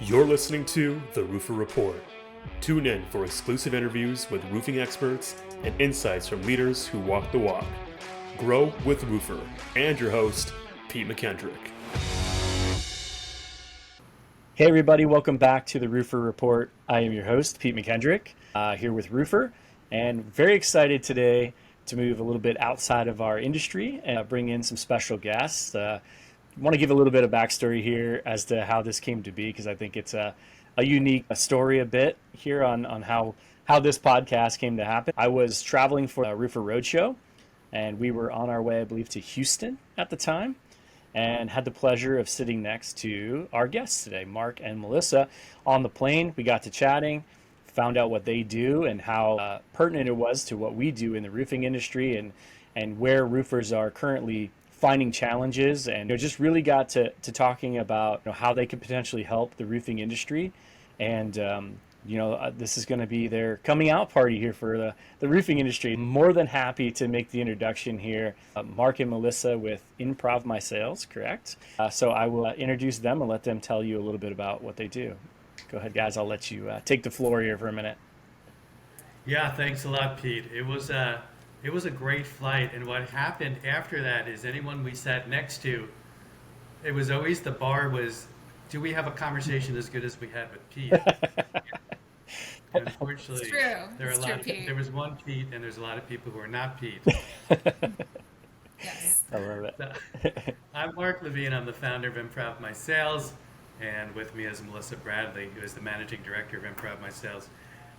You're listening to the Roofr Report. Tune in for exclusive interviews with roofing experts and insights from leaders who walk the walk. Grow with Roofr, and your host, Pete McKendrick. Hey everybody, welcome back to the Roofr Report. I am your host, Pete McKendrick, here with Roofr, and very excited today to move a little bit outside of our industry and bring in some special guests. I want to give a little bit of backstory here as to how this came to be, because I think it's a unique story a bit here on how this podcast came to happen. I was traveling for a Roofr Roadshow, and we were on our way, I believe, to Houston at the time, and had the pleasure of sitting next to our guests today, Marc and Melissa. On the plane, we got to chatting, found out what they do and how pertinent it was to what we do in the roofing industry, and where roofers are currently finding challenges, and just really got to talking about how they could potentially help the roofing industry. And this is going to be their coming out party here for the roofing industry. More than happy to make the introduction here. Marc and Melissa with Improv My Sales, correct? So I will introduce them and let them tell you a little bit about what they do. Go ahead, guys. I'll let you take the floor here for a minute. Yeah, thanks a lot, Pete. It was a great flight, and what happened after that is anyone we sat next to, it was always the bar was, do we have a conversation as good as we had with Pete? And unfortunately, It's true. there was one Pete, and there's a lot of people who are not Pete. Yes. I love it. So, I'm Marc Levine. I'm the founder of Improv My Sales, and with me is Melissa Bradley, who is the managing director of Improv My Sales.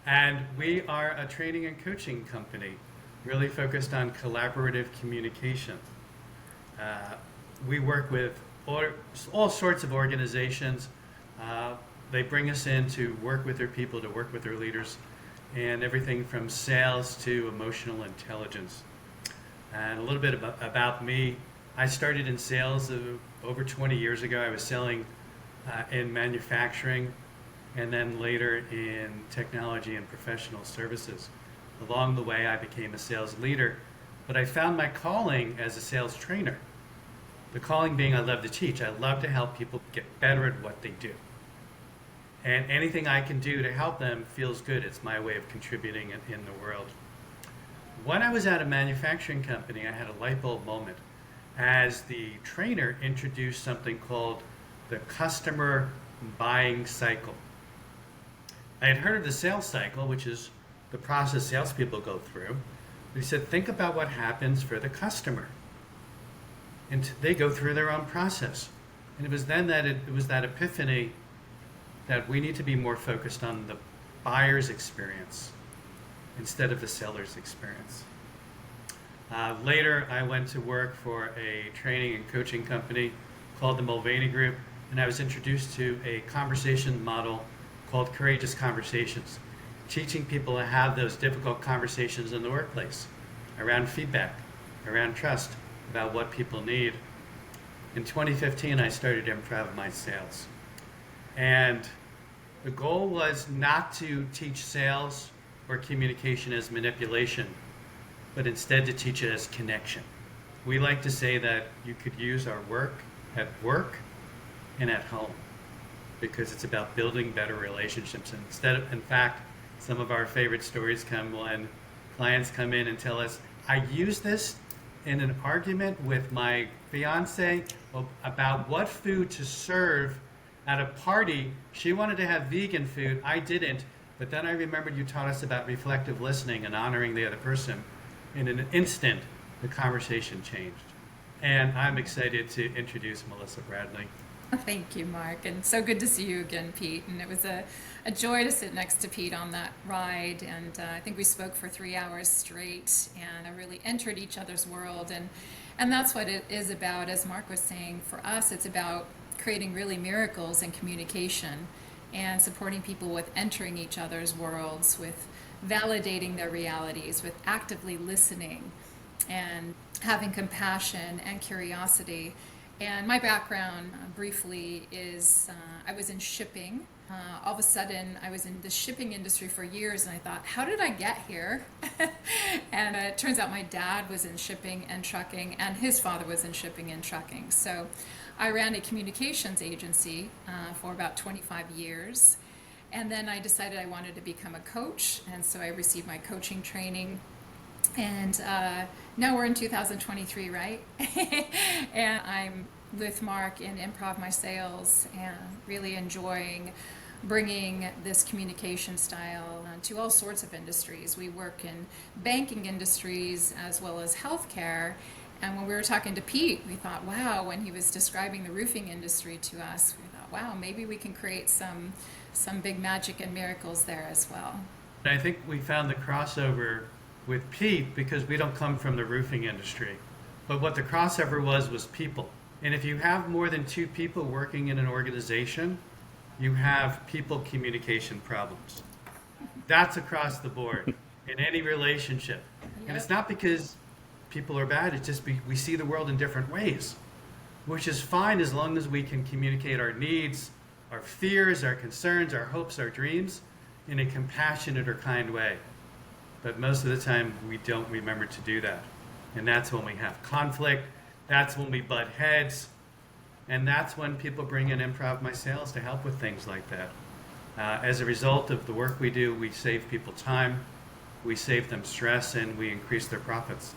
And we are a training and coaching company, really focused on collaborative communication. We work with all sorts of organizations. They bring us in to work with their people, to work with their leaders, and everything from sales to emotional intelligence. And a little bit about me. I started in sales over 20 years ago. I was selling in manufacturing, and then later in technology and professional services. Along the way, I became a sales leader, but I found my calling as a sales trainer. The calling being I love to teach. I love to help people get better at what they do. And anything I can do to help them feels good. It's my way of contributing in the world. When I was at a manufacturing company, I had a light bulb moment as the trainer introduced something called the customer buying cycle. I had heard of the sales cycle, which is the process salespeople go through. He said, think about what happens for the customer. And they go through their own process. And it was then that it was that epiphany that we need to be more focused on the buyer's experience instead of the seller's experience. Later, I went to work for a training and coaching company called the Mulvaney Group, and I was introduced to a conversation model called Courageous Conversations, teaching people to have those difficult conversations in the workplace around feedback, around trust, about what people need. In 2015, I started Improv My Sales. And the goal was not to teach sales or communication as manipulation, but instead to teach it as connection. We like to say that you could use our work at work and at home, because it's about building better relationships. In fact, some of our favorite stories come when clients come in and tell us, I used this in an argument with my fiance about what food to serve at a party. She wanted to have vegan food, I didn't, but then I remembered you taught us about reflective listening and honoring the other person. In an instant, the conversation changed. And I'm excited to introduce Melissa Bradley. Thank you, Marc, and so good to see you again, Pete. And it was a joy to sit next to Pete on that ride, and I think we spoke for 3 hours straight, and I really entered each other's world, and that's what it is about. As Marc was saying, for us, it's about creating really miracles in communication and supporting people with entering each other's worlds, with validating their realities, with actively listening and having compassion and curiosity. And my background, briefly, is I was in shipping. All of a sudden, I was in the shipping industry for years, and I thought, how did I get here? And it turns out my dad was in shipping and trucking, and his father was in shipping and trucking. So I ran a communications agency for about 25 years. And then I decided I wanted to become a coach. And so I received my coaching training. And now we're in 2023, right? And I'm with Marc in Improv My Sales and really enjoying bringing this communication style to all sorts of industries. We work in banking industries as well as healthcare. And when we were talking to Pete, we thought, wow, when he was describing the roofing industry to us, we thought, wow, maybe we can create some big magic and miracles there as well. I think we found the crossover with Pete because we don't come from the roofing industry. But what the crossover was people. And if you have more than two people working in an organization, you have people communication problems. That's across the board in any relationship. And it's not because people are bad, it's just we see the world in different ways, which is fine as long as we can communicate our needs, our fears, our concerns, our hopes, our dreams in a compassionate or kind way. But most of the time we don't remember to do that. And that's when we have conflict, that's when we butt heads, and that's when people bring in Improv My Sales to help with things like that. As a result of the work we do, we save people time, we save them stress, and we increase their profits.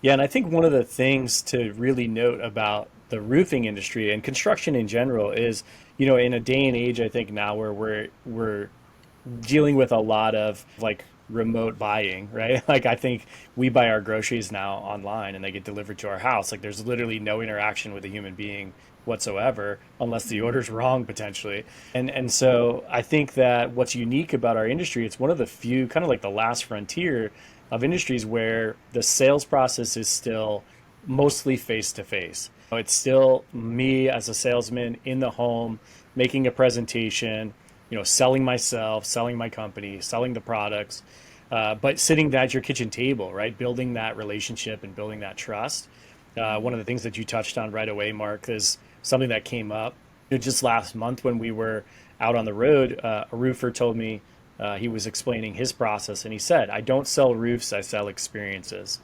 Yeah, and I think one of the things to really note about the roofing industry and construction in general is, in a day and age, I think now where we're dealing with a lot of like remote buying, right? Like I think we buy our groceries now online and they get delivered to our house. Like there's literally no interaction with a human being whatsoever unless the order's wrong potentially. And so I think that what's unique about our industry, it's one of the few kind of like the last frontier of industries where the sales process is still mostly face to face. It's still me as a salesman in the home making a presentation, selling myself, selling my company, selling the products, but sitting at your kitchen table, right? Building that relationship and building that trust. One of the things that you touched on right away, Marc, is something that came up just last month when we were out on the road. A roofer told me he was explaining his process, and he said, I don't sell roofs, I sell experiences.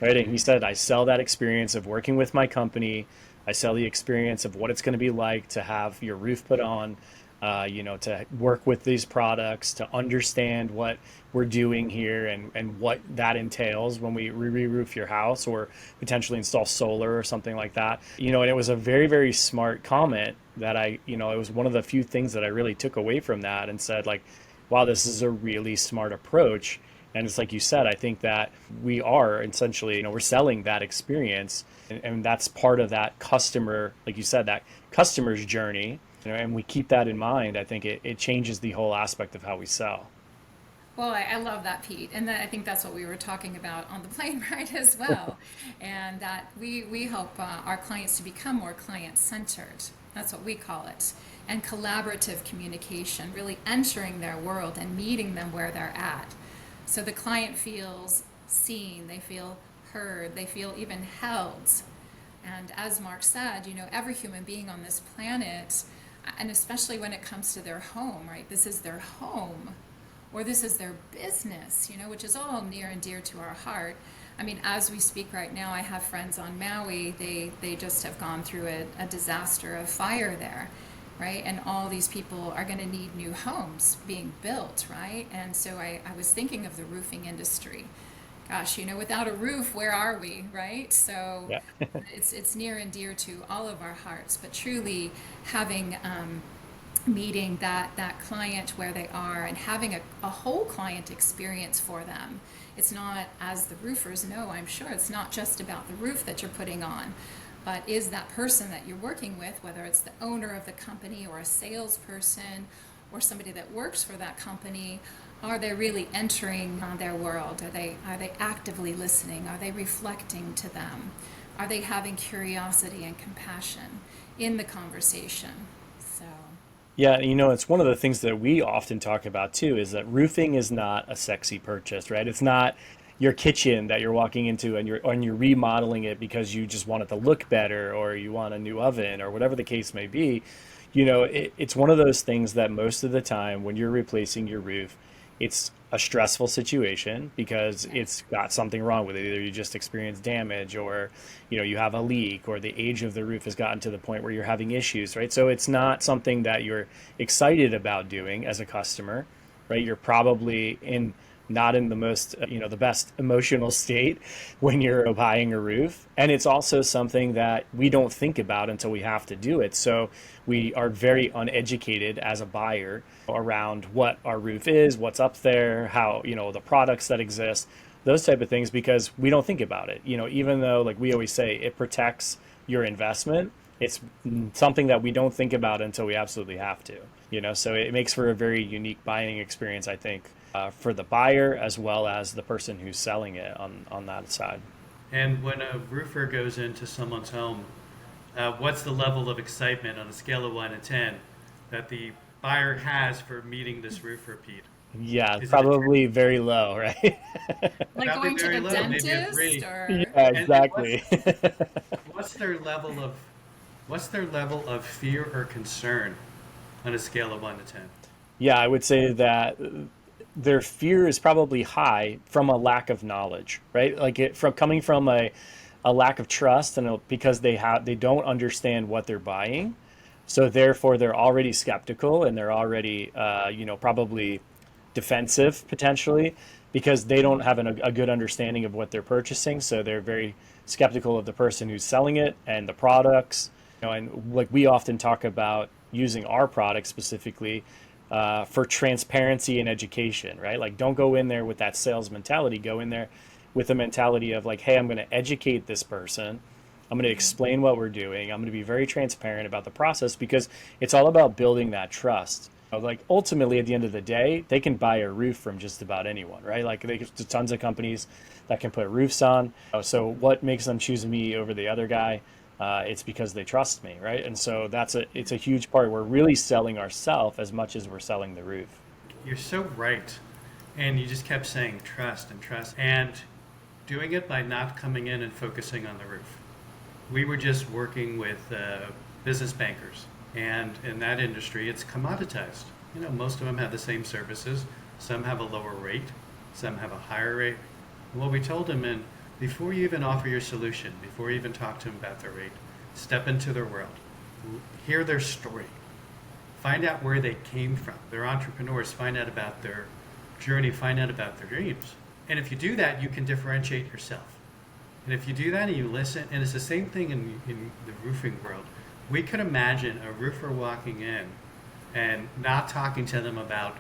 Right? And he said, I sell that experience of working with my company. I sell the experience of what it's going to be like to have your roof put on, to work with these products, to understand what we're doing here and what that entails when we re-roof your house or potentially install solar or something like that. And it was a very, very smart comment that it was one of the few things that I really took away from that and said, like, wow, this is a really smart approach. And it's like you said, I think that we are essentially, we're selling that experience, and that's part of that customer, like you said, that customer's journey. And we keep that in mind. I think it changes the whole aspect of how we sell. Well, I love that, Pete. And I think that's what we were talking about on the plane ride as well. And that we help our clients to become more client-centered. That's what we call it. And collaborative communication, really entering their world and meeting them where they're at. So the client feels seen, they feel heard, they feel even held. And as Marc said, every human being on this planet, and especially when it comes to their home, right? This is their home, or this is their business, which is all near and dear to our heart. I mean, as we speak right now, I have friends on Maui, they just have gone through a disaster of fire there. Right? And all these people are going to need new homes being built, right? And so I was thinking of the roofing industry. Gosh, without a roof, where are we, right? So Yeah. it's near and dear to all of our hearts, but truly having meeting that client where they are and having a whole client experience for them. It's not, as the roofers know, I'm sure, it's not just about the roof that you're putting on, but is that person that you're working with, whether it's the owner of the company or a salesperson or somebody that works for that company, are they really entering their world? Are they actively listening? Are they reflecting to them? Are they having curiosity and compassion in the conversation? So Yeah, it's one of the things that we often talk about too, is that roofing is not a sexy purchase, right? It's not your kitchen that you're walking into and you're remodeling it because you just want it to look better or you want a new oven or whatever the case may be. It's one of those things that most of the time when you're replacing your roof, it's a stressful situation because it's got something wrong with it. Either you just experienced damage, or you have a leak, or the age of the roof has gotten to the point where you're having issues, right? So it's not something that you're excited about doing as a customer, right? You're probably in not in the most, the best emotional state when you're buying a roof. And it's also something that we don't think about until we have to do it. So we are very uneducated as a buyer around what our roof is, what's up there, how, the products that exist, those type of things, because we don't think about it. Even though, like we always say, it protects your investment, it's something that we don't think about until we absolutely have to. So it makes for a very unique buying experience, I think, for the buyer as well as the person who's selling it on that side. And when a roofer goes into someone's home, what's the level of excitement on a scale of 1 to 10 that the buyer has for meeting this roofer, Pete? Yeah, Is it probably very low, right? Like probably going to very the low, maybe a 3? dentist or Yeah, And exactly. what's their level of fear or concern on a scale of 1 to 10? Yeah, I would say that their fear is probably high from a lack of knowledge, right? Like from coming from a lack of trust, and because they don't understand what they're buying, so therefore they're already skeptical, and they're already probably defensive potentially, because they don't have a good understanding of what they're purchasing. So they're very skeptical of the person who's selling it and the products. And like we often talk about using our product specifically for transparency and education, right? Like, don't go in there with that sales mentality. Go in there with the mentality of like, hey, I'm going to educate this person. I'm going to explain what we're doing. I'm going to be very transparent about the process, because it's all about building that trust. Like, ultimately, at the end of the day, they can buy a roof from just about anyone, right? Like, there's tons of companies that can put roofs on. So what makes them choose me over the other guy? It's because they trust me, right? And so it's a huge part. We're really selling ourselves as much as we're selling the roof. You're so right. And you just kept saying trust and trust, and doing it by not coming in and focusing on the roof. We were just working with business bankers, and in that industry, it's commoditized. Most of them have the same services. Some have a lower rate, some have a higher rate. And what we told them, and before you even offer your solution, before you even talk to them about their rate, step into their world, hear their story, find out where they came from. They're entrepreneurs. Find out about their journey, find out about their dreams. And if you do that, you can differentiate yourself. And if you do that and you listen, and it's the same thing in the roofing world. We could imagine a roofer walking in and not talking to them about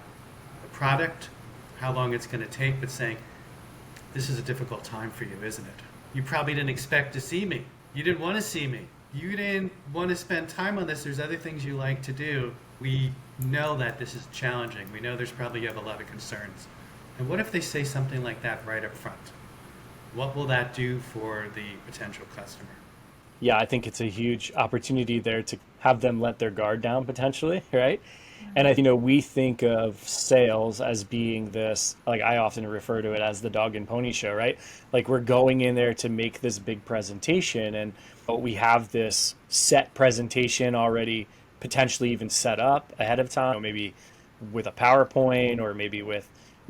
the product, how long it's going to take, but saying, this is a difficult time for you, isn't it? You probably didn't expect to see me. You didn't want to see me. You didn't want to spend time on this. There's other things you like to do. We know that this is challenging. We know you have a lot of concerns. And what if they say something like that right up front? What will that do for the potential customer? Yeah, I think it's a huge opportunity there to have them let their guard down potentially, right? And we think of sales as being this, like I often refer to it as the dog and pony show, right? Like, we're going in there to make this big presentation, and we have this set presentation already potentially even set up ahead of time, maybe with a PowerPoint, or maybe with,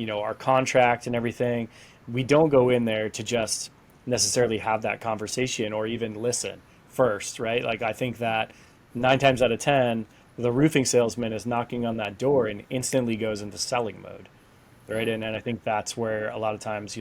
our contract and everything. We don't go in there to just necessarily have that conversation or even listen first, right? Like, I think that 9 times out of 10, the roofing salesman is knocking on that door and instantly goes into selling mode, right? And I think that's where a lot of times,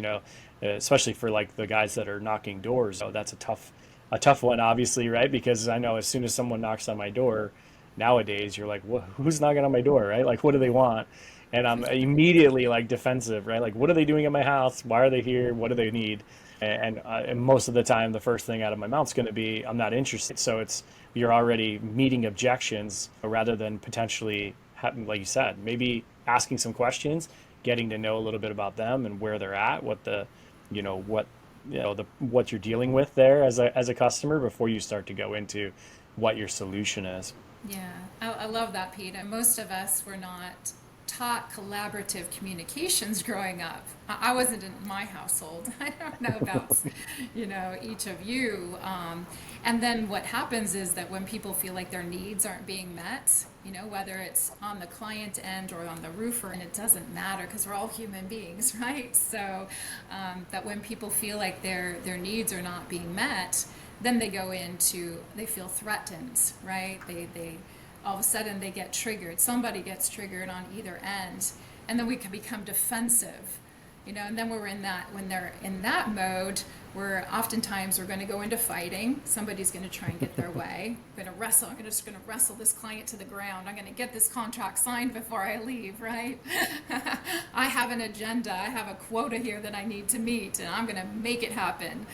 especially for like the guys that are knocking doors, that's a tough one, obviously, right? Because I know as soon as someone knocks on my door nowadays, you're like, who's knocking on my door, right? Like, what do they want? And I'm immediately like defensive, right? Like, what are they doing at my house? Why are they here? What do they need? And most of the time, the first thing out of my mouth is going to be, I'm not interested. So you're already meeting objections rather than potentially, like you said, maybe asking some questions, getting to know a little bit about them and where they're at, what you're dealing with there as a customer before you start to go into what your solution is. Yeah, I love that, Pete. And most of us were not taught collaborative communications growing up. I wasn't in my household. I don't know about, each of you. And then what happens is that when people feel like their needs aren't being met, whether it's on the client end or on the roofer, and it doesn't matter because we're all human beings, right? So that when people feel like their needs are not being met, then they feel threatened, right? They all of a sudden they get triggered. Somebody gets triggered on either end, and then we can become defensive, and then when they're in that mode, we're going to go into fighting. Somebody's going to try and get their way. I'm going to wrestle. Just going to wrestle this client to the ground. I'm going to get this contract signed before I leave, right? I have an agenda. I have a quota here that I need to meet, and I'm going to make it happen.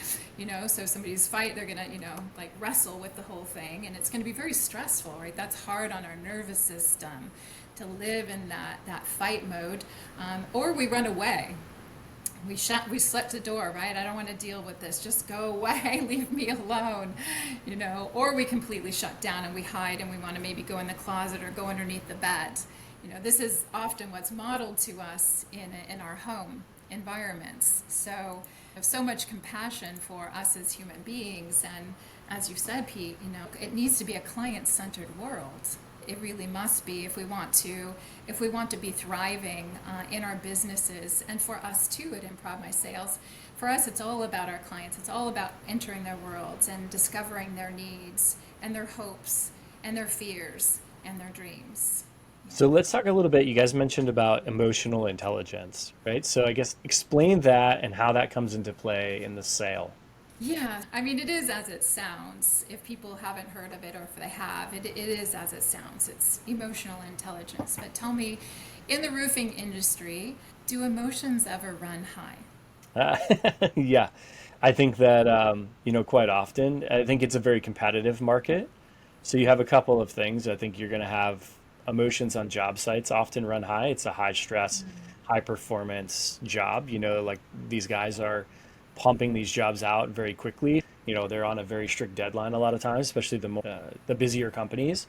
So somebody's they're going to, wrestle with the whole thing, and it's going to be very stressful, right? That's hard on our nervous system to live in that fight mode, or we run away. We shut the door, right? I don't want to deal with this. Just go away. Leave me alone, Or we completely shut down and we hide and we want to maybe go in the closet or go underneath the bed. This is often what's modeled to us in our home environments. So I have so much compassion for us as human beings. And as you said, Pete, it needs to be a client-centered world. It really must be if we want to be thriving in our businesses, and for us too at Improv My Sales. For us, it's all about our clients. It's all about entering their worlds and discovering their needs and their hopes and their fears and their dreams. So let's talk a little bit. You guys mentioned about emotional intelligence, right? So I guess explain that and how that comes into play in the sale. Yeah, I mean, it is as it sounds. If people haven't heard of it, or if they have, it is as it sounds. It's emotional intelligence. But tell me, in the roofing industry, do emotions ever run high? Yeah, I think that, quite often, I think it's a very competitive market. So you have a couple of things. I think you're going to have emotions on job sites often run high. It's a high stress, high performance job. Like these guys are pumping these jobs out very quickly. They're on a very strict deadline a lot of times, especially the busier companies.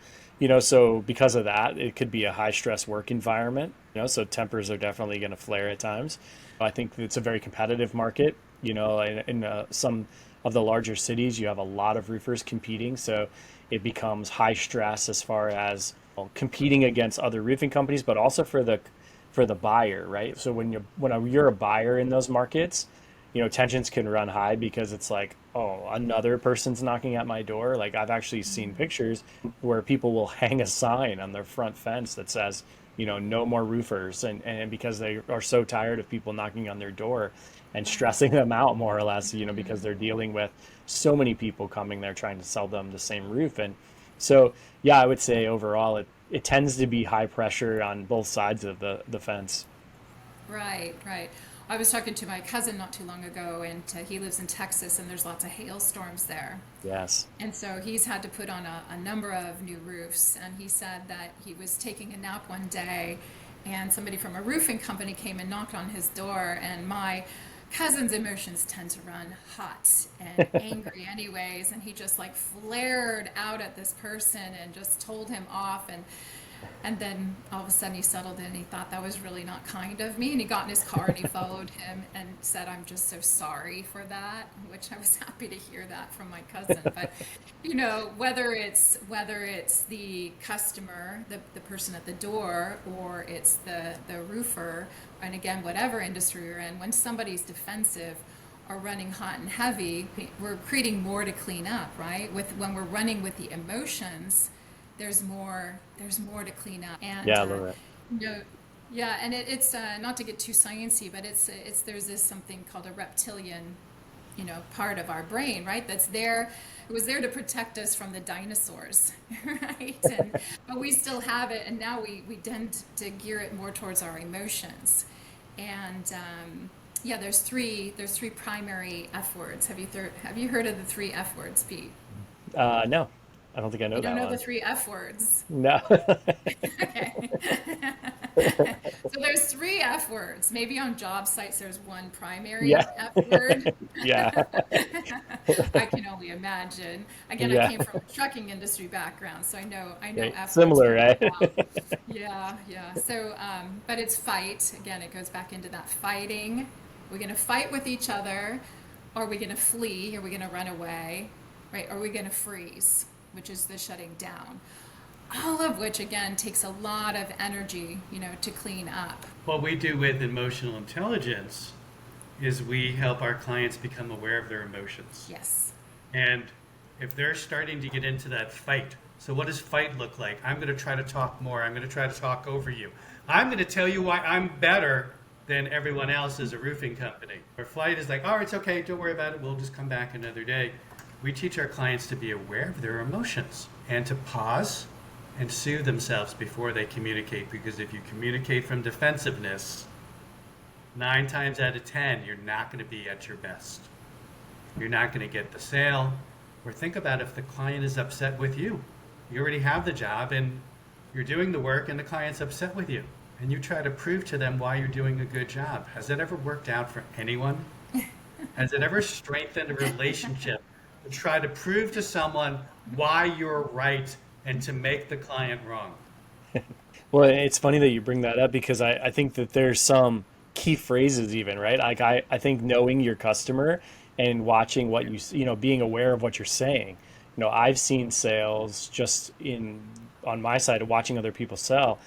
So because of that, it could be a high stress work environment. So tempers are definitely going to flare at times. I think it's a very competitive market. In some of the larger cities, you have a lot of roofers competing. So it becomes high stress as far as competing against other roofing companies, but also for the buyer, right? So when you're a buyer in those markets, tensions can run high because it's like, oh, another person's knocking at my door. Like I've actually seen pictures where people will hang a sign on their front fence that says, no more roofers. And because they are so tired of people knocking on their door and stressing them out more or less, because they're dealing with so many people coming there trying to sell them the same roof. And so, yeah, I would say overall, it tends to be high pressure on both sides of the fence. Right. I was talking to my cousin not too long ago, and he lives in Texas, and there's lots of hailstorms there. Yes. And so he's had to put on a number of new roofs, and he said that he was taking a nap one day, and somebody from a roofing company came and knocked on his door, and my cousin's emotions tend to run hot and angry anyways, and he just flared out at this person and just told him off, and then all of a sudden he settled in and he thought that was really not kind of me, and he got in his car and he followed him and said, I'm just so sorry for that, which I was happy to hear that from my cousin. But whether it's the customer, the person at the door, or it's the roofer, and again, whatever industry you're in, when somebody's defensive or running hot and heavy, we're creating more to clean up, right? When we're running with the emotions, there's more to clean up. And Yeah, I love that. yeah, and it's not to get too sciencey, but there's this something called a reptilian, part of our brain, right? That's there. It was there to protect us from the dinosaurs, right? But we still have it, and now we tend to gear it more towards our emotions. And there's three primary F words. Have you heard of the three F words, Pete? No, I don't think I know You that don't know one. the three F words? No. Okay. So there's three F F words. Maybe on job sites there's one primary Yeah. F word. Yeah. I can only imagine. Again, I Yeah. came from a trucking industry background, so I know Right. F words Similar, really right? well. Yeah, yeah. So, but it's fight. Again, it goes back into that fighting. We're going to fight with each other. Are we going to flee? Are we going to run away? Right? Are we going to freeze, which is the shutting down? All of which, again, takes a lot of energy, to clean up. What we do with emotional intelligence is we help our clients become aware of their emotions. Yes. And if they're starting to get into that fight, so what does fight look like? I'm going to try to talk more. I'm going to try to talk over you. I'm going to tell you why I'm better than everyone else as a roofing company. Or flight is like, oh, it's okay. Don't worry about it. We'll just come back another day. We teach our clients to be aware of their emotions and to pause and soothe themselves before they communicate. Because if you communicate from defensiveness, 9 times out of 10, you're not going to be at your best. You're not going to get the sale. Or think about if the client is upset with you. You already have the job and you're doing the work and the client's upset with you. And you try to prove to them why you're doing a good job. Has that ever worked out for anyone? Has it ever strengthened a relationship to try to prove to someone why you're right and to make the client wrong? Well, it's funny that you bring that up because I think that there's some key phrases even, right? Like I think knowing your customer and watching what being aware of what you're saying. I've seen sales just on my side of watching other people sell.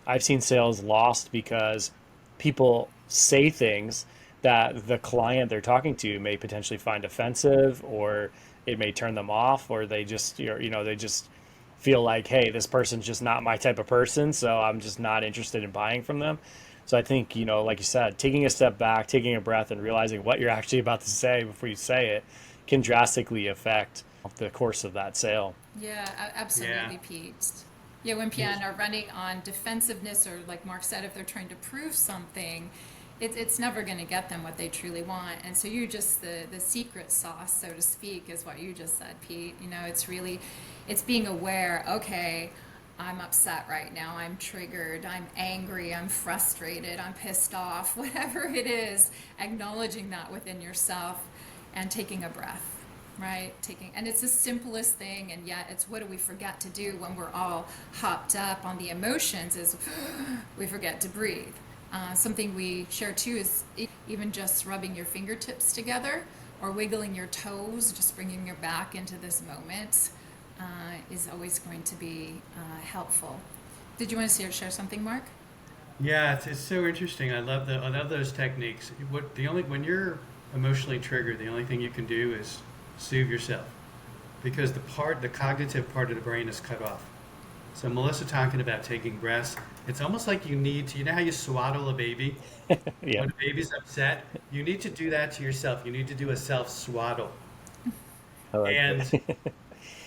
I've seen sales lost because people say things that the client they're talking to may potentially find offensive, or it may turn them off, or they just, they just feel like, hey, this person's just not my type of person, so I'm just not interested in buying from them. So I think, like you said, taking a step back, taking a breath, and realizing what you're actually about to say before you say it can drastically affect the course of that sale. Yeah, Yeah. absolutely, Pete. Yeah, when people are running on defensiveness, or like Mark said, if they're trying to prove something, it's never going to get them what they truly want. And so you're just the secret sauce, so to speak, is what you just said, Pete. It's being aware, okay, I'm upset right now, I'm triggered, I'm angry, I'm frustrated, I'm pissed off, whatever it is, acknowledging that within yourself and taking a breath. Right, and it's the simplest thing, and yet it's what do we forget to do when we're all hopped up on the emotions is we forget to breathe. Something we share too is even just rubbing your fingertips together or wiggling your toes, just bringing your back into this moment is always going to be helpful. Did you want to share something, Mark? Yeah, it's so interesting. I love those techniques. When you're emotionally triggered, the only thing you can do is soothe yourself, because the cognitive part of the brain is cut off. So Melissa talking about taking breaths, it's almost like you need to, how you swaddle a baby? Yeah. When a baby's upset, you need to do that to yourself. You need to do a self swaddle. I like And it.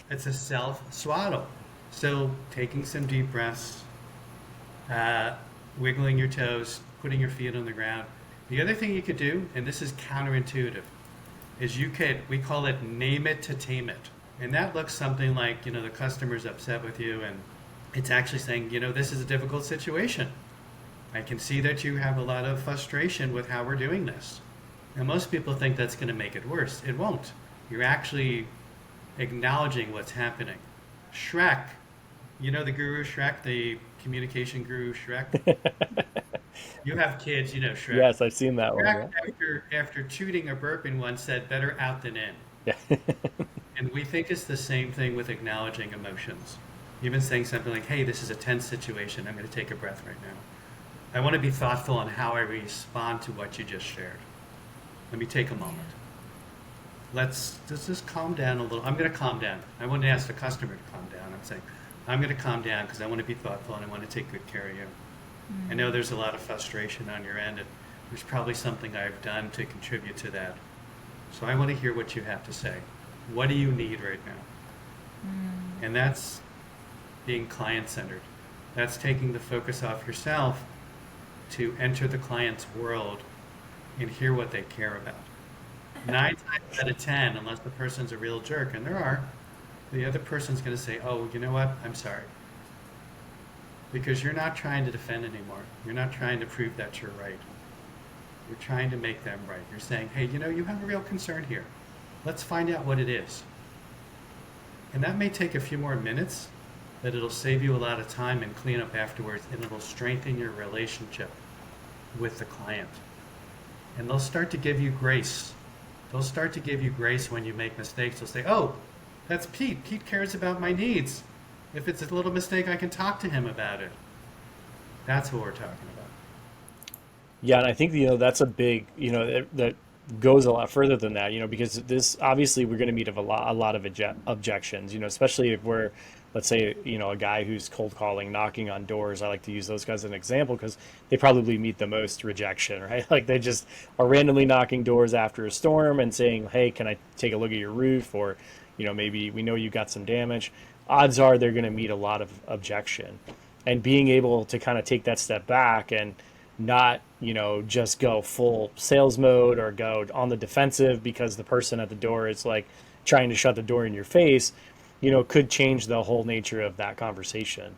it's a self swaddle. So taking some deep breaths, wiggling your toes, putting your feet on the ground. The other thing you could do, and this is counterintuitive, is we call it name it to tame it. And that looks something like, the customer's upset with you and it's actually saying, this is a difficult situation. I can see that you have a lot of frustration with how we're doing this. Now, most people think that's going to make it worse. It won't. You're actually acknowledging what's happening. Shrek, the guru Shrek, the communication guru Shrek? You have kids, Shrek. Yes, I've seen that one. Shrek, Yeah. after tooting or burping once, said, better out than in. Yeah. And we think it's the same thing with acknowledging emotions. Even saying something like, hey, this is a tense situation. I'm going to take a breath right now. I want to be thoughtful on how I respond to what you just shared. Let me take a moment. Let's just calm down a little. I'm going to calm down. I want to ask the customer to calm down. I'm saying, I'm going to calm down because I want to be thoughtful and I want to take good care of you. I know there's a lot of frustration on your end, and there's probably something I've done to contribute to that. So I want to hear what you have to say. What do you need right now? And that's being client-centered. That's taking the focus off yourself to enter the client's world and hear what they care about. 9 times out of 10, unless the person's a real jerk, and there are, the other person's going to say, oh, you know what? I'm sorry. because you're not trying to defend anymore. You're not trying to prove that you're right. You're trying to make them right. You're saying, hey, you have a real concern here. Let's find out what it is. And that may take a few more minutes, but it'll save you a lot of time and clean up afterwards, and it'll strengthen your relationship with the client. And they'll start to give you grace. They'll start to give you grace when you make mistakes. They'll say, oh, that's Pete. Pete cares about my needs. If it's a little mistake, I can talk to him about it. That's what we're talking about. Yeah, and I think that's a big that goes a lot further than that, because this obviously we're going to meet a lot of objections, especially if we're, let's say, a guy who's cold calling, knocking on doors. I like to use those guys as an example because they probably meet the most rejection, right? Like they just are randomly knocking doors after a storm and saying, hey, can I take a look at your roof? Or, maybe we know you got some damage. Odds are they're going to meet a lot of objection. And being able to kind of take that step back and not, just go full sales mode or go on the defensive because the person at the door is like trying to shut the door in your face, could change the whole nature of that conversation,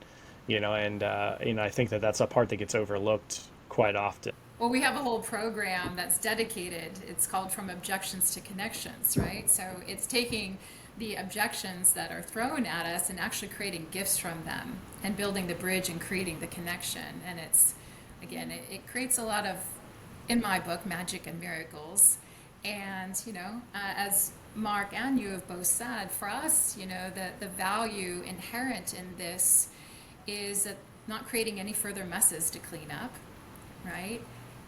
and I think that's a part that gets overlooked quite often. Well, we have a whole program that's dedicated. It's called From Objections to Connections, right? So it's taking the objections that are thrown at us and actually creating gifts from them and building the bridge and creating the connection. And it's, again, it creates a lot of, in my book, magic and miracles. And, as Mark and you have both said, for us, the value inherent in this is that not creating any further messes to clean up, right?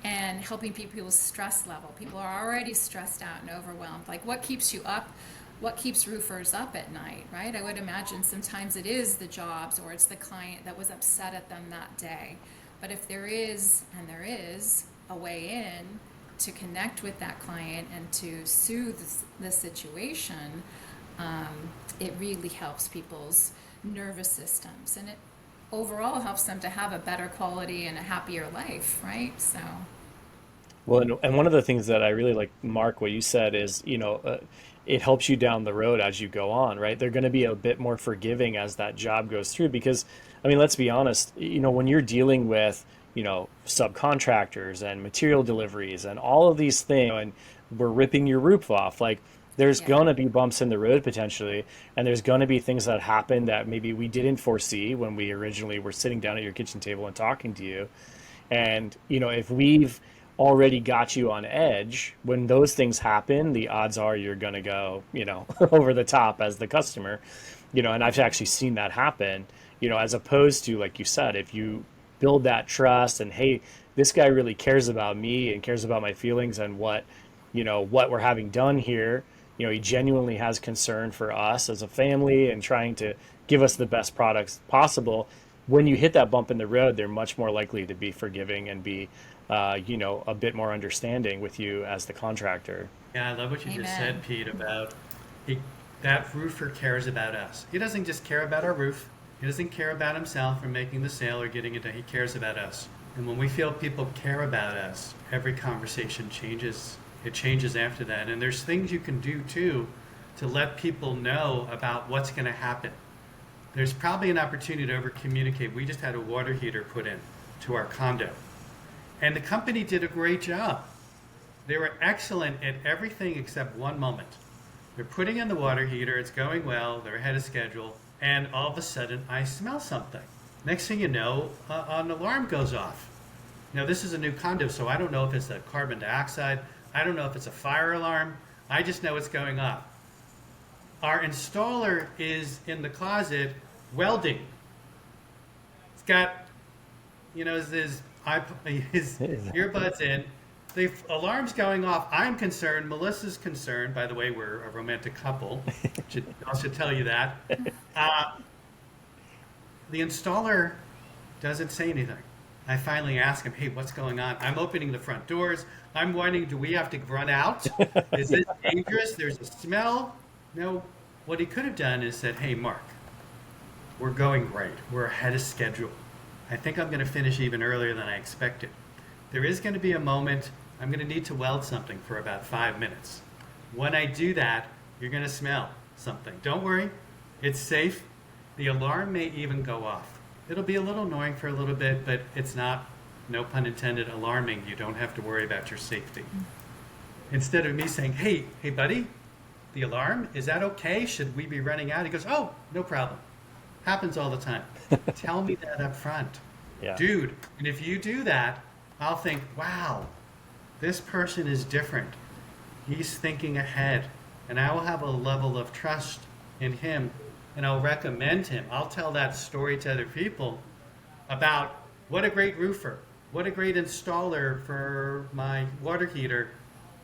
And helping people's stress level. People are already stressed out and overwhelmed. Like, what keeps you up? What keeps roofers up at night, right? I would imagine sometimes it is the jobs or it's the client that was upset at them that day. But if there is, and there is, a way in to connect with that client and to soothe the situation, it really helps people's nervous systems, and it overall helps them to have a better quality and a happier life, right? So. Well, and one of the things that I really like, Mark, what you said is, it helps you down the road as you go on, right? They're going to be a bit more forgiving as that job goes through because, let's be honest, when you're dealing with, subcontractors and material deliveries and all of these things, and we're ripping your roof off, like there's going to be bumps in the road potentially, and there's going to be things that happen that maybe we didn't foresee when we originally were sitting down at your kitchen table and talking to you. And, if we've already got you on edge, when those things happen, the odds are you're going to go, over the top as the customer, and I've actually seen that happen, as opposed to, like you said, if you build that trust and, hey, this guy really cares about me and cares about my feelings and what we're having done here. He genuinely has concern for us as a family and trying to give us the best products possible. When you hit that bump in the road, they're much more likely to be forgiving and be, a bit more understanding with you as the contractor. Yeah, I love what you Amen. just said, Pete, about that roofer cares about us. He doesn't just care about our roof. He doesn't care about himself or making the sale or getting it done. He cares about us. And when we feel people care about us, every conversation changes. It changes after that. And there's things you can do, too, to let people know about what's going to happen. There's probably an opportunity to over-communicate. We just had a water heater put in to our condo. And the company did a great job. They were excellent at everything except one moment. They're putting in the water heater. It's going well. They're ahead of schedule. And all of a sudden, I smell something. Next thing you know, an alarm goes off. Now, this is a new condo, so I don't know if it's a carbon dioxide. I don't know if it's a fire alarm. I just know it's going off. Our installer is in the closet welding. He's got, his earbuds in. The alarm's going off. I'm concerned. Melissa's concerned. By the way, we're a romantic couple. I should tell you that. The installer doesn't say anything. I finally ask him, hey, what's going on? I'm opening the front doors. I'm wondering, do we have to run out? Is this dangerous? There's a smell. No. What he could have done is said, hey, Mark, we're going great. We're ahead of schedule. I think I'm going to finish even earlier than I expected. There is going to be a moment I'm going to need to weld something for about 5 minutes. When I do that, you're going to smell something. Don't worry. It's safe. The alarm may even go off. It'll be a little annoying for a little bit, but it's not, no pun intended, alarming. You don't have to worry about your safety. Instead of me saying, hey, buddy, the alarm, is that okay? Should we be running out? He goes, oh, no problem. Happens all the time. Tell me that up front. Yeah. Dude, and if you do that, I'll think, wow, this person is different. He's thinking ahead. And I will have a level of trust in him, and I'll recommend him. I'll tell that story to other people about what a great roofer, what a great installer for my water heater.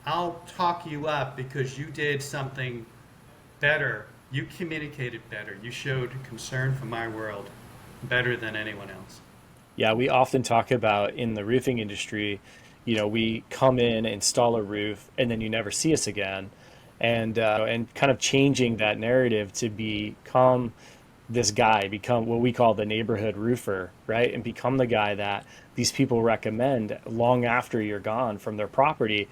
I'll talk you up because you did something better. You communicated better. You showed concern for my world better than anyone else. Yeah, we often talk about in the roofing industry, we come in, install a roof, and then you never see us again. And kind of changing that narrative to become this guy, become what we call the neighborhood roofer, right? And become the guy that these people recommend long after you're gone from their property.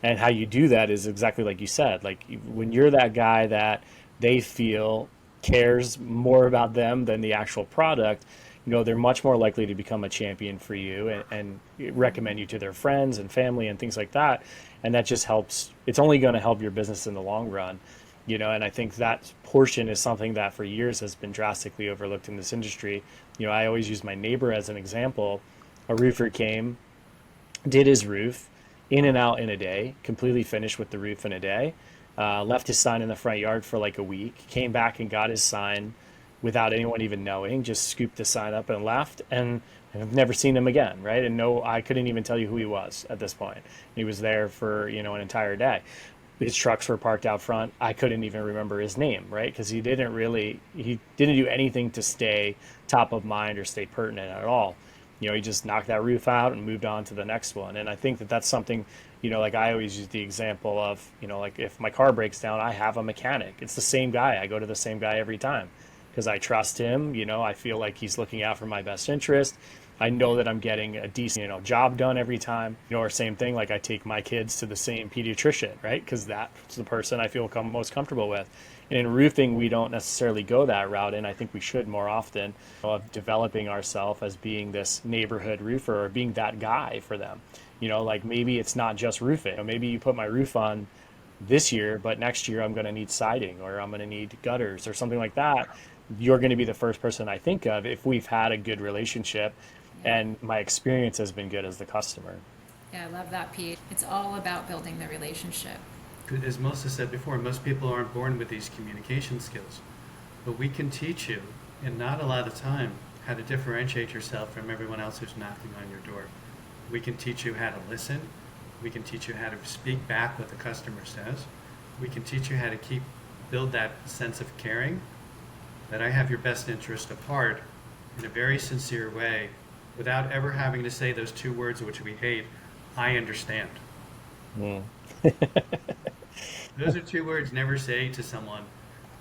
And how you do that is exactly like you said, like when you're that guy that they feel cares more about them than the actual product, they're much more likely to become a champion for you and recommend you to their friends and family and things like that. And that just helps. It's only going to help your business in the long run, and I think that portion is something that for years has been drastically overlooked in this industry. I always use my neighbor as an example. A roofer came, did his roof, in and out in a day, completely finished with the roof in a day, left his sign in the front yard for like a week, came back and got his sign without anyone even knowing, just scooped the sign up and left, and I've never seen him again, right? And no, I couldn't even tell you who he was at this point. He was there for, an entire day. His trucks were parked out front. I couldn't even remember his name, right? Because he didn't do anything to stay top of mind or stay pertinent at all. He just knocked that roof out and moved on to the next one. And I think that that's something, like I always use the example of, like if my car breaks down, I have a mechanic. It's the same guy. I go to the same guy every time because I trust him. I feel like he's looking out for my best interest. I know that I'm getting a decent, job done every time. Or same thing, like I take my kids to the same pediatrician, right? Because that's the person I feel most comfortable with. And in roofing, we don't necessarily go that route, and I think we should more often, of developing ourselves as being this neighborhood roofer or being that guy for them. Like maybe it's not just roofing. Maybe you put my roof on this year, but next year I'm going to need siding or I'm going to need gutters or something like that. You're going to be the first person I think of if we've had a good relationship and my experience has been good as the customer. Yeah, I love that, Pete. It's all about building the relationship. As Melissa said before, most people aren't born with these communication skills, but we can teach you in not a lot of time how to differentiate yourself from everyone else who's knocking on your door. We can teach you how to listen. We can teach you how to speak back what the customer says. We can teach you how to build that sense of caring, that I have your best interest at heart in a very sincere way, without ever having to say those two words which we hate, I understand. Mm. Those are two words never say to someone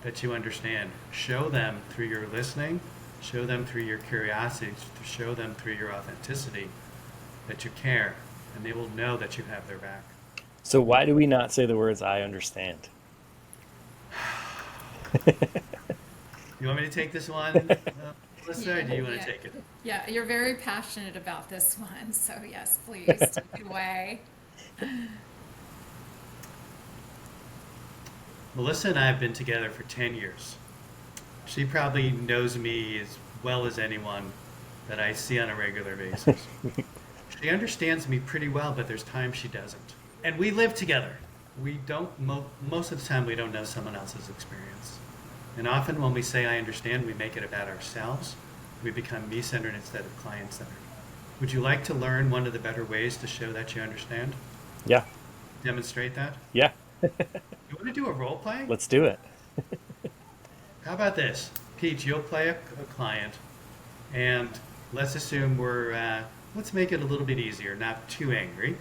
that you understand. Show them through your listening, show them through your curiosity, show them through your authenticity that you care, and they will know that you have their back. So why do we not say the words I understand? You want me to take this one, Melissa, or do you want to take it? Yeah, you're very passionate about this one, so yes, please take it away. Melissa and I have been together for 10 years. She probably knows me as well as anyone that I see on a regular basis. She understands me pretty well, but there's times she doesn't. And we live together. We don't, most of the time, we don't know someone else's experience. And often when we say I understand, we make it about ourselves. We become me-centered instead of client-centered. Would you like to learn one of the better ways to show that you understand? Yeah. Demonstrate that? Yeah. You want to do a role play? Let's do it. How about this? Pete, you'll play a client, and let's assume let's make it a little bit easier, not too angry,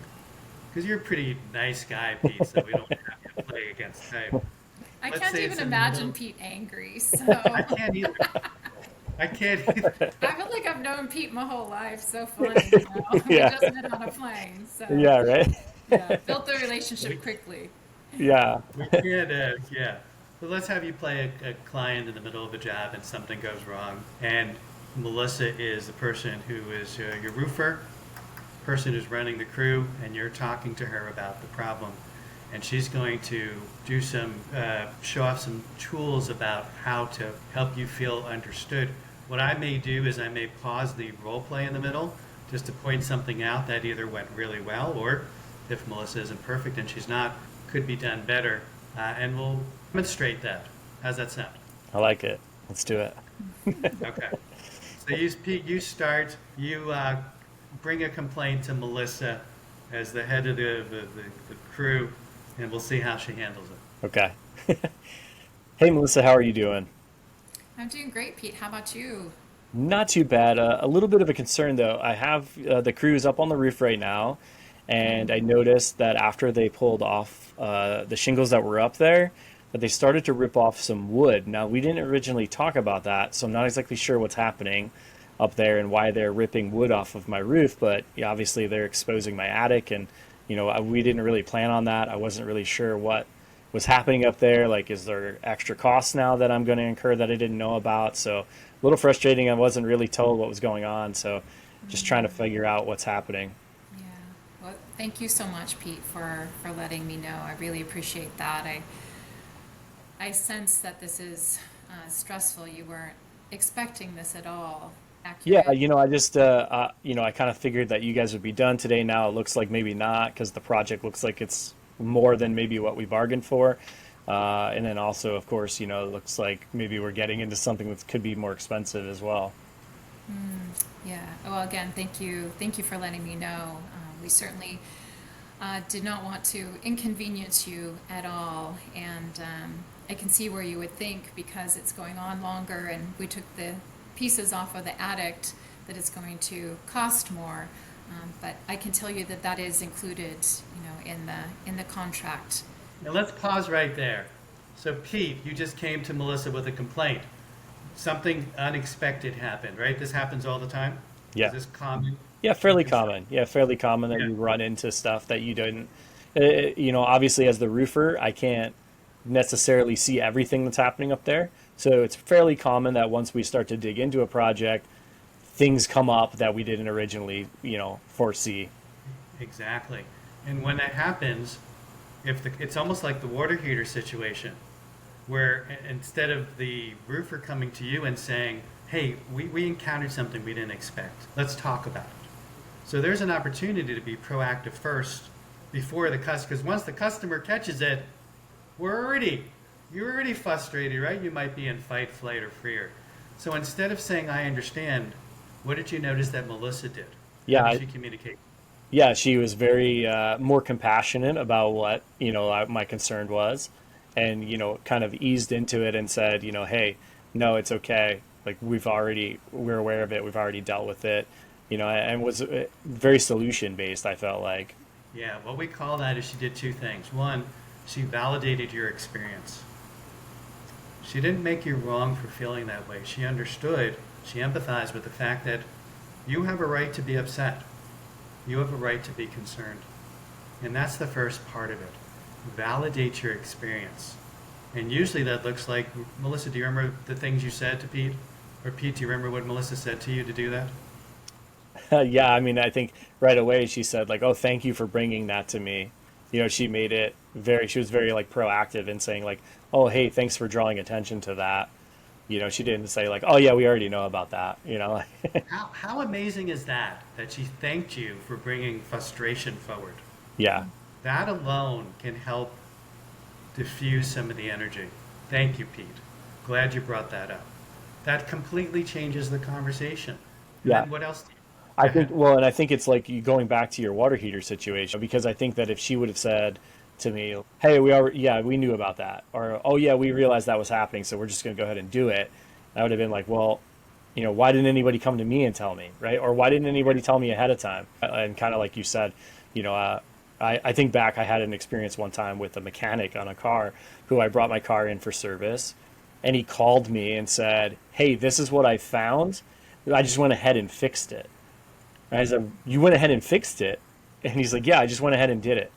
because you're a pretty nice guy, Pete, so we don't have you play against type. I Let's can't say even it's a imagine middle- Pete angry, so I can't either. I can't either. I feel like I've known Pete my whole life. So funny, you know? Yeah. We just met on a plane, so Yeah, right? yeah, built the relationship quickly. Yeah. We can't, yeah. So let's have you play a client in the middle of a job and something goes wrong. And Melissa is the person who is your roofer, person who's running the crew, and you're talking to her about the problem. And she's going to do show off some tools about how to help you feel understood. What I may do is I may pause the role play in the middle just to point something out that either went really well, or if Melissa isn't perfect and she's not, could be done better. And we'll demonstrate that. How's that sound? I like it. Let's do it. Okay. So Pete, you start. You bring a complaint to Melissa as the head of the crew, and we'll see how she handles it. Okay. Hey, Melissa, how are you doing? I'm doing great, Pete. How about you? Not too bad. A little bit of a concern, though. I have the crews up on the roof right now, and I noticed that after they pulled off the shingles that were up there, that they started to rip off some wood. Now, we didn't originally talk about that, so I'm not exactly sure what's happening up there and why they're ripping wood off of my roof, but yeah, obviously they're exposing my attic, and we didn't really plan on that. I wasn't really sure what was happening up there. Like, is there extra costs now that I'm going to incur that I didn't know about? So a little frustrating. I wasn't really told what was going on, so just trying to figure out what's happening. Yeah. Well, thank you so much, Pete, for letting me know. I really appreciate that. I sense that this is stressful. You weren't expecting this at all. Yeah, Accurate? I just, I kind of figured that you guys would be done today. Now it looks like maybe not, because the project looks like it's more than maybe what we bargained for. And then also, of course, it looks like maybe we're getting into something that could be more expensive as well. Yeah. Well, again, thank you. Thank you for letting me know. We certainly did not want to inconvenience you at all. And I can see where you would think, because it's going on longer and we took the pieces off of the attic, that it's going to cost more. But I can tell you that that is included, in the contract. Now let's pause right there. So Pete, you just came to Melissa with a complaint. Something unexpected happened, right? This happens all the time? Yeah. Is this common? Yeah, fairly common. Yeah, fairly common that Yeah. you run into stuff that you didn't. Obviously, as the roofer, I can't necessarily see everything that's happening up there. So it's fairly common that once we start to dig into a project, things come up that we didn't originally, foresee. Exactly. And when that happens, it's almost like the water heater situation, where instead of the roofer coming to you and saying, hey, we encountered something we didn't expect, let's talk about it. So there's an opportunity to be proactive first before the customer, because once the customer catches it, you're already frustrated, right? You might be in fight, flight, or fear. So instead of saying, I understand, what did you notice that Melissa did? Yeah, How did she communicate? Yeah, she was very more compassionate about what my concern was, and kind of eased into it and said, hey, no, it's okay. Like, we're aware of it. We've already dealt with it. And was very solution based. I felt like. Yeah, what we call that is she did two things. One, she validated your experience. She didn't make you wrong for feeling that way. She understood, she empathized with the fact that you have a right to be upset. You have a right to be concerned. And that's the first part of it. Validate your experience. And usually that looks like, Melissa, do you remember the things you said to Pete? Or Pete, do you remember what Melissa said to you to do that? Yeah, I mean, I think right away she said, like, "Oh, thank you for bringing that to me." She made it she was very like proactive in saying, like, "Oh, hey, thanks for drawing attention to that." She didn't say like, "Oh yeah, we already know about that." How amazing is that she thanked you for bringing frustration forward? Yeah. That alone can help diffuse some of the energy. Thank you, Pete. Glad you brought that up. That completely changes the conversation. And Yeah. then what else? I think, well, and I think it's like you going back to your water heater situation, because I think that if she would have said to me, "Hey, we knew about that," or, "Oh yeah, we realized that was happening, so we're just going to go ahead and do it," I would have been like, "Well, why didn't anybody come to me and tell me, right? Or why didn't anybody tell me ahead of time?" And kind of like you said, I think back, I had an experience one time with a mechanic on a car who I brought my car in for service, and he called me and said, "Hey, this is what I found. I just went ahead and fixed it." And I said, "You went ahead and fixed it?" And he's like, "Yeah, I just went ahead and did it."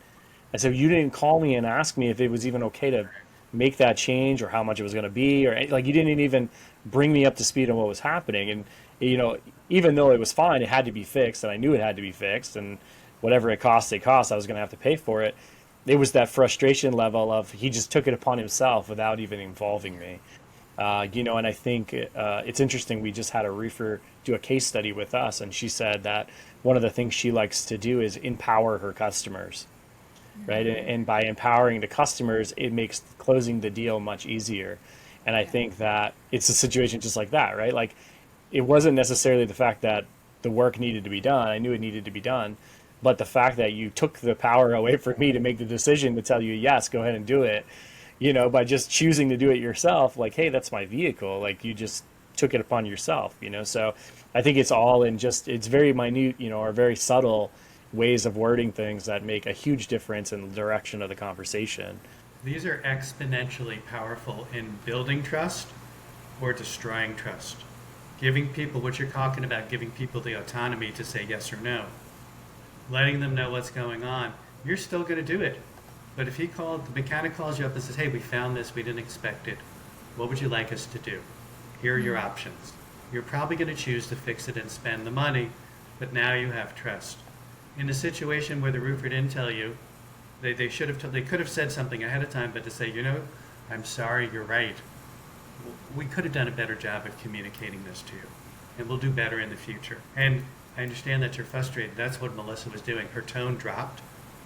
I said, "You didn't call me and ask me if it was even okay to make that change or how much it was going to be, or like you didn't even bring me up to speed on what was happening." And you know, even though it was fine, it had to be fixed, and I knew it had to be fixed, and whatever it cost, I was going to have to pay for it. It was that frustration level of he just took it upon himself without even involving me. You know, and I think it's interesting. We just had a roofer do a case study with us, and she said that one of the things she likes to do is empower her customers, right? And by empowering the customers, it makes closing the deal much easier. And I think that it's a situation just like that, right? Like it wasn't necessarily the fact that the work needed to be done. I knew it needed to be done, but the fact that you took the power away from me to make the decision to tell you, yes, go ahead and do it, you know, by just choosing to do it yourself, like, hey, that's my vehicle. Like you just took it upon yourself, you know? So I think it's all in just, it's very minute, you know, or very subtle ways of wording things that make a huge difference in the direction of the conversation. These are exponentially powerful in building trust or destroying trust. Giving people what you're talking about, giving people the autonomy to say yes or no, letting them know what's going on. You're still going to do it. But if the mechanic calls you up and says, hey, we found this, we didn't expect it. What would you like us to do? Here are your options. You're probably going to choose to fix it and spend the money, but now you have trust. In a situation where the roofer didn't tell you, they could have said something ahead of time, but to say, you know, I'm sorry, you're right. We could have done a better job of communicating this to you, and we'll do better in the future. And I understand that you're frustrated. That's what Melissa was doing. Her tone dropped.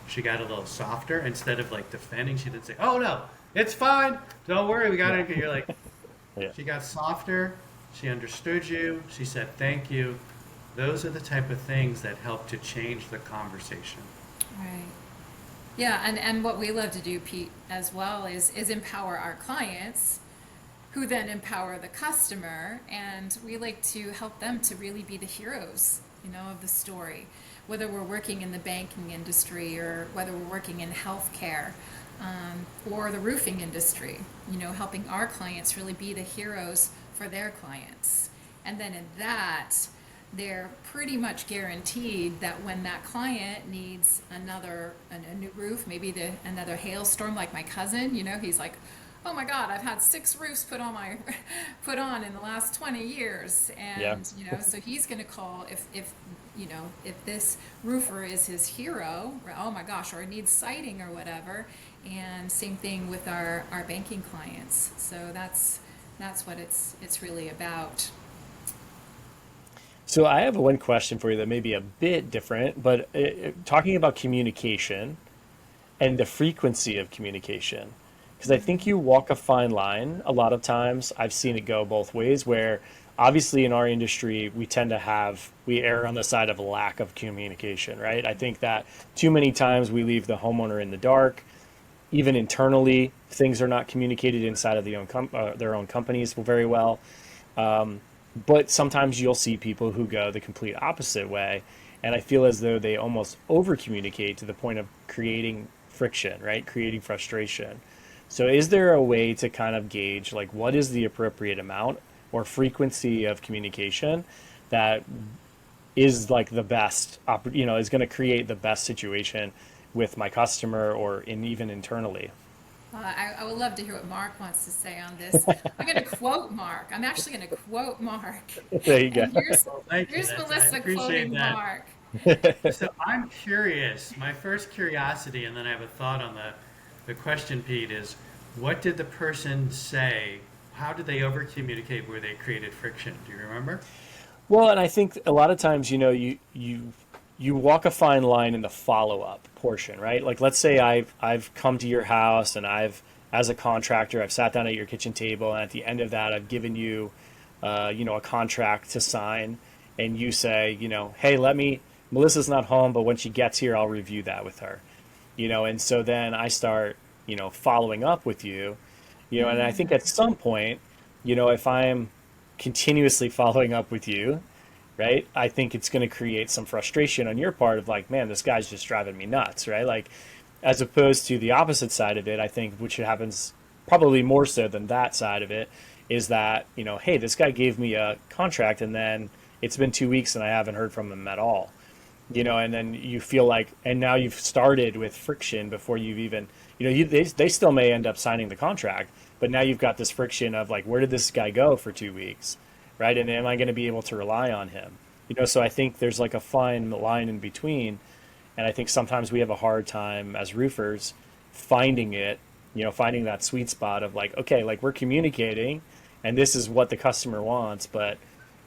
She got a little softer. Instead of like defending, she didn't say, oh no, it's fine. Don't worry, we got it. You're like, yeah. She got softer. She understood you. She said, thank you. Those are the type of things that help to change the conversation. Right. Yeah, and what we love to do, Pete, as well, is empower our clients, who then empower the customer, and we like to help them to really be the heroes, you know, of the story. Whether we're working in the banking industry or whether we're working in healthcare or the roofing industry, you know, helping our clients really be the heroes for their clients. And then in that, they're pretty much guaranteed that when that client needs a new roof, maybe another hailstorm, like my cousin, you know, he's like, oh my God, I've had 6 roofs put on in the last 20 years. And, yeah. You know, so he's going to call if this roofer is his hero, or, oh my gosh, or needs siding or whatever. And same thing with our banking clients. So that's what it's really about. So I have one question for you that may be a bit different, but talking about communication and the frequency of communication, because I think you walk a fine line. A lot of times I've seen it go both ways, where obviously in our industry, we err on the side of a lack of communication, right? I think that too many times we leave the homeowner in the dark. Even internally, things are not communicated inside of their own companies very well. But sometimes you'll see people who go the complete opposite way. And I feel as though they almost over communicate to the point of creating friction, right? Creating frustration. So is there a way to kind of gauge, like, what is the appropriate amount or frequency of communication that is like the best, is going to create the best situation with my customer or even internally? I would love to hear what Marc wants to say on this. I'm going to quote Marc. I'm actually going to quote Marc. There you go. And here's I Melissa appreciate quoting that. Marc. So I'm curious. My first curiosity, and then I have a thought on the question, Pete, is what did the person say? How did they over communicate where they created friction? Do you remember? Well, and I think a lot of times, you know, you walk a fine line in the follow-up portion, right? Like, let's say I've come to your house and as a contractor, I've sat down at your kitchen table, and at the end of that, I've given you, a contract to sign, and you say, you know, hey, Melissa's not home, but when she gets here, I'll review that with her, you know, and so then I start, following up with you, and I think at some point, if I'm continuously following up with you, right, I think it's going to create some frustration on your part of like, man, this guy's just driving me nuts, right? Like, as opposed to the opposite side of it, I think, which happens probably more so than that side of it, is that, hey, this guy gave me a contract and then it's been 2 weeks and I haven't heard from him at all, and then you feel like, and now you've started with friction before you've even, they still may end up signing the contract, but now you've got this friction of like, where did this guy go for 2 weeks? right? And am I going to be able to rely on him? So I think there's like a fine line in between. And I think sometimes we have a hard time as roofers finding it, finding that sweet spot of like, okay, like we're communicating and this is what the customer wants, but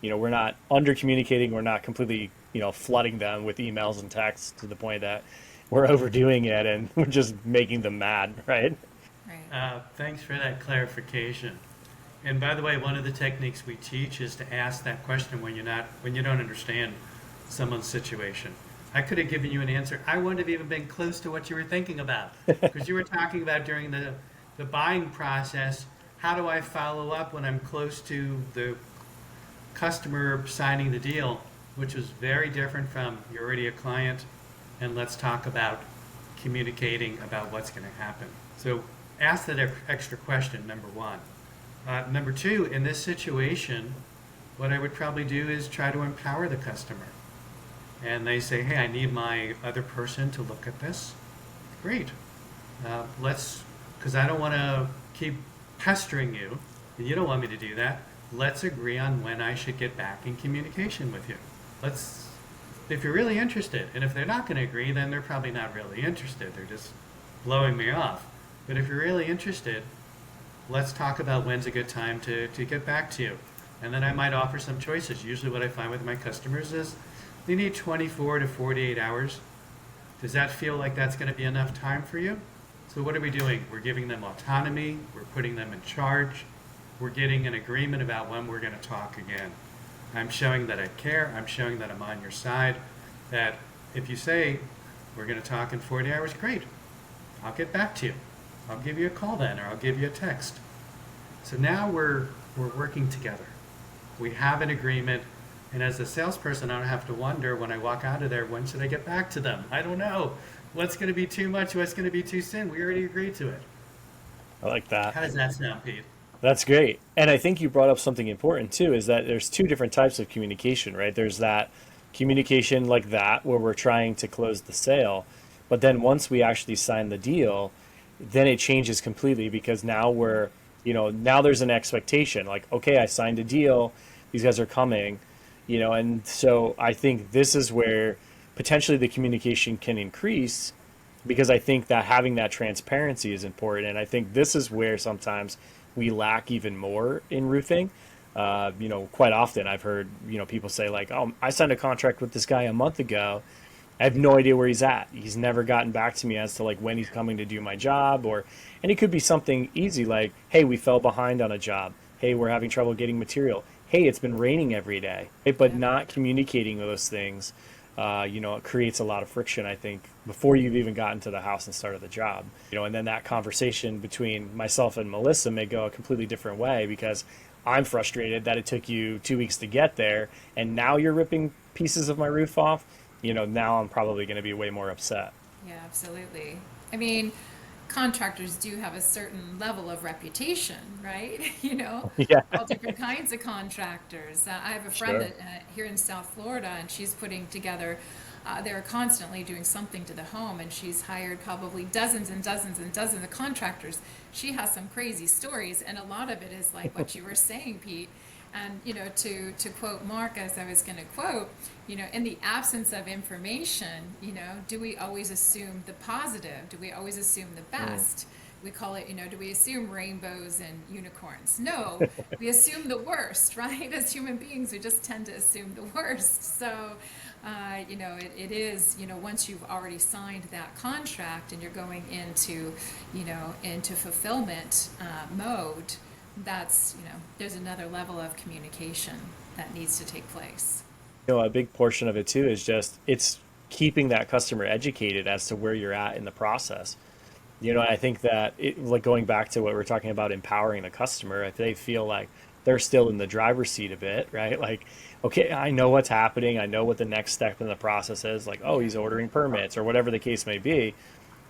we're not under communicating. We're not completely, flooding them with emails and texts to the point that we're overdoing it and we're just making them mad, right? Right. Thanks for that clarification. And by the way, one of the techniques we teach is to ask that question when you don't understand someone's situation. I could have given you an answer. I wouldn't have even been close to what you were thinking about, because you were talking about during the buying process, how do I follow up when I'm close to the customer signing the deal, which was very different from you're already a client and let's talk about communicating about what's going to happen. So ask that extra question, number one. Number two, in this situation, what I would probably do is try to empower the customer. And they say, hey, I need my other person to look at this. Great. Because I don't want to keep pestering you, and you don't want me to do that. Let's agree on when I should get back in communication with you. If you're really interested, and if they're not going to agree, then they're probably not really interested. They're just blowing me off. But if you're really interested, let's talk about when's a good time to get back to you. And then I might offer some choices. Usually what I find with my customers is they need 24 to 48 hours. Does that feel like that's going to be enough time for you? So what are we doing? We're giving them autonomy. We're putting them in charge. We're getting an agreement about when we're going to talk again. I'm showing that I care. I'm showing that I'm on your side. That if you say we're going to talk in 40 hours, great. I'll get back to you. I'll give you a call then, or I'll give you a text. So now we're working together. We have an agreement. And as a salesperson, I don't have to wonder when I walk out of there, when should I get back to them? I don't know. What's going to be too much? What's going to be too soon? We already agreed to it. I like that. How does that sound, Pete? That's great. And I think you brought up something important too, is that there's two different types of communication, right? There's that communication like that, where we're trying to close the sale. But then once we actually sign the deal, then it changes completely, because now now there's an expectation like, okay, I signed a deal. These guys are coming. And so I think this is where potentially the communication can increase, because I think that having that transparency is important. And I think this is where sometimes we lack even more in roofing. Quite often I've heard, people say like, oh, I signed a contract with this guy a month ago. I have no idea where he's at. He's never gotten back to me as to like when he's coming to do my job, and it could be something easy like, hey, we fell behind on a job. Hey, we're having trouble getting material. Hey, it's been raining every day. But not communicating those things, it creates a lot of friction, I think, before you've even gotten to the house and started the job. And then that conversation between myself and Melissa may go a completely different way, because I'm frustrated that it took you 2 weeks to get there, and now you're ripping pieces of my roof off. Now I'm probably going to be way more upset. Yeah, absolutely. I mean, contractors do have a certain level of reputation, right? Yeah. All different kinds of contractors. I have a friend Sure. that here in South Florida, and she's putting together, they're constantly doing something to the home, and she's hired probably dozens and dozens and dozens of contractors. She has some crazy stories, and a lot of it is like what you were saying, Pete. And, to quote Mark, as I was going to quote, in the absence of information, do we always assume the positive? Do we always assume the best? We call it, do we assume rainbows and unicorns? No, we assume the worst, right? As human beings, we just tend to assume the worst. So, it is, once you've already signed that contract and you're going into, into fulfillment mode, that's, there's another level of communication that needs to take place. A big portion of it too is just it's keeping that customer educated as to where you're at in the process. I think that like going back to what we're talking about, empowering the customer, if they feel like they're still in the driver's seat a bit, right? Like, okay, I know what's happening. I know what the next step in the process is. Like, oh, he's ordering permits or whatever the case may be,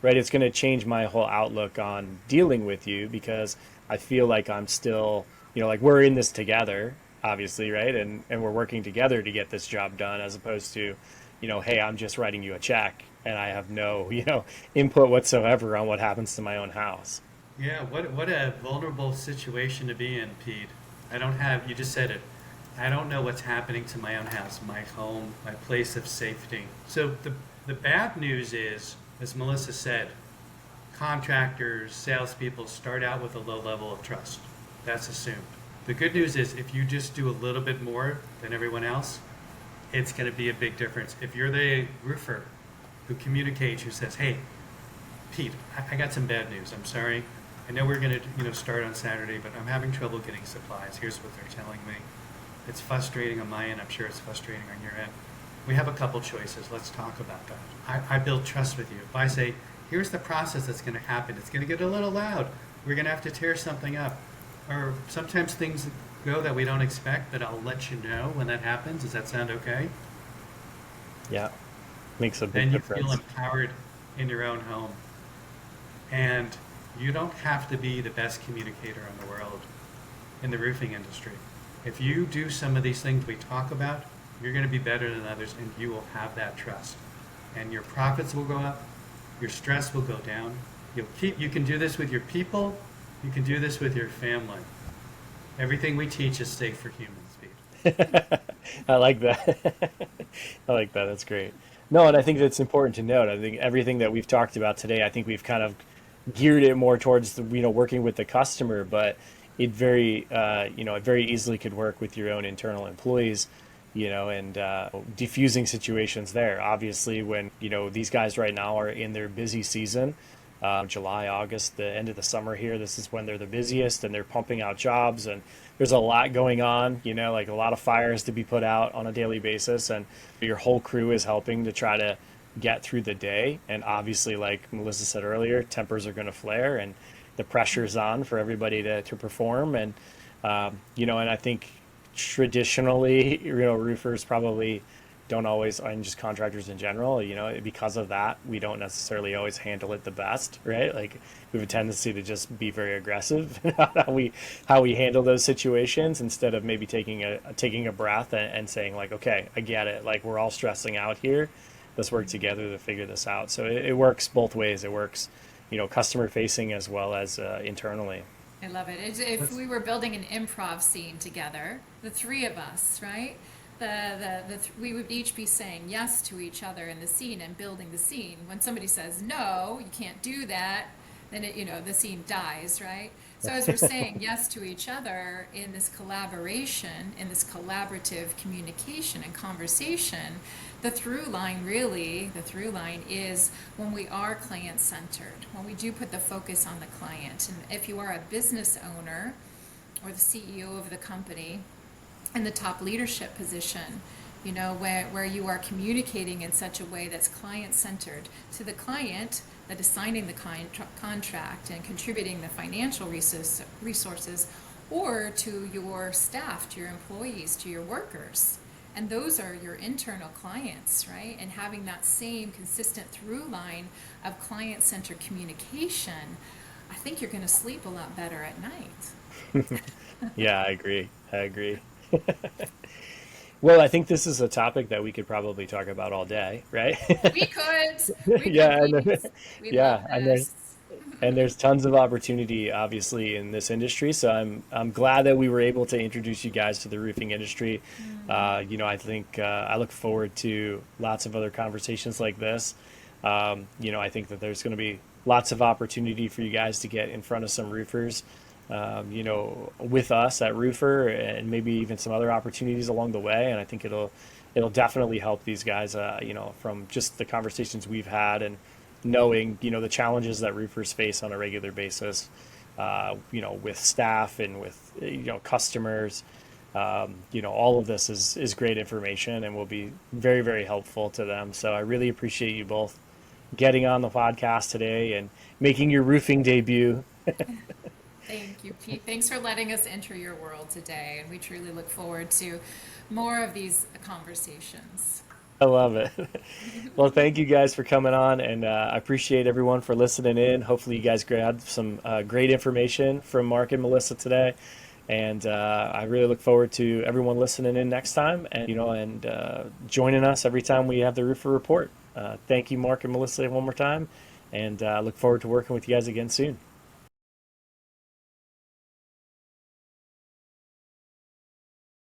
right? It's going to change my whole outlook on dealing with you, because I feel like I'm still, like we're in this together, obviously, right? And we're working together to get this job done, as opposed to, hey, I'm just writing you a check and I have no, input whatsoever on what happens to my own house. Yeah, what a vulnerable situation to be in, Pete. You just said it. I don't know what's happening to my own house, my home, my place of safety. So the bad news is, as Melissa said, contractors, salespeople start out with a low level of trust. That's assumed. The good news is if you just do a little bit more than everyone else, it's going to be a big difference. If you're the roofer who communicates, who says, hey, Pete, I got some bad news. I'm sorry. I know we're going to start on Saturday, but I'm having trouble getting supplies. Here's what they're telling me. It's frustrating on my end. I'm sure it's frustrating on your end. We have a couple choices. Let's talk about that. I build trust with you. If I say, here's the process that's going to happen. It's going to get a little loud. We're going to have to tear something up. Or sometimes things go that we don't expect, but I'll let you know when that happens. Does that sound okay? Yeah, makes a big difference. Then you feel empowered in your own home. And you don't have to be the best communicator in the world in the roofing industry. If you do some of these things we talk about, you're going to be better than others, and you will have that trust. And your profits will go up, your stress will go down. You can do this with your people, you can do this with your family. Everything we teach is safe for humans, Pete. I like that. I like that. That's great. No, and I think that's important to note. I think everything that we've talked about today, I think we've kind of geared it more towards working with the customer, but it very it very easily could work with your own internal employees, and diffusing situations there. Obviously, when these guys right now are in their busy season, July, August, the end of the summer here, this is when they're the busiest and they're pumping out jobs, and there's a lot going on, like a lot of fires to be put out on a daily basis, and your whole crew is helping to try to get through the day. And obviously, like Melissa said earlier, tempers are going to flare and the pressure's on for everybody to perform. And and I think traditionally, roofers probably don't always, and just contractors in general, because of that, we don't necessarily always handle it the best, right? Like we have a tendency to just be very aggressive in how we handle those situations, instead of maybe taking a breath and saying like, okay, I get it. Like we're all stressing out here. Let's work together to figure this out. So it works both ways. It works, customer facing as well as internally. I love it. If we were building an improv scene together, the three of us, right? We would each be saying yes to each other in the scene and building the scene. When somebody says, no, you can't do that, then the scene dies, right? So as we're saying yes to each other in this collaboration, in this collaborative communication and conversation, the through line is when we are client centered, when we do put the focus on the client. And if you are a business owner or the CEO of the company in the top leadership position, where you are communicating in such a way that's client centered to the client that is signing the contract and contributing the financial resources, or to your staff, to your employees, to your workers. And those are your internal clients, right? And having that same consistent through line of client-centered communication, I think you're going to sleep a lot better at night. Yeah, I agree. Well, I think this is a topic that we could probably talk about all day, right? We could. Yeah, And there's tons of opportunity, obviously, in this industry. So I'm glad that we were able to introduce you guys to the roofing industry. I think I look forward to lots of other conversations like this. I think that there's going to be lots of opportunity for you guys to get in front of some roofers, with us at Roofr, and maybe even some other opportunities along the way. And I think it'll definitely help these guys, from just the conversations we've had and knowing, the challenges that roofers face on a regular basis, with staff and with, customers. All of this is great information and will be very, very helpful to them. So I really appreciate you both getting on the podcast today and making your roofing debut. Thank you, Pete. Thanks for letting us enter your world today. And we truly look forward to more of these conversations. I love it. Well, thank you guys for coming on, and I appreciate everyone for listening in. Hopefully you guys grabbed some great information from Marc and Melissa today. And I really look forward to everyone listening in next time, and joining us every time we have the Roofr Report. Thank you, Marc and Melissa, one more time, and look forward to working with you guys again soon.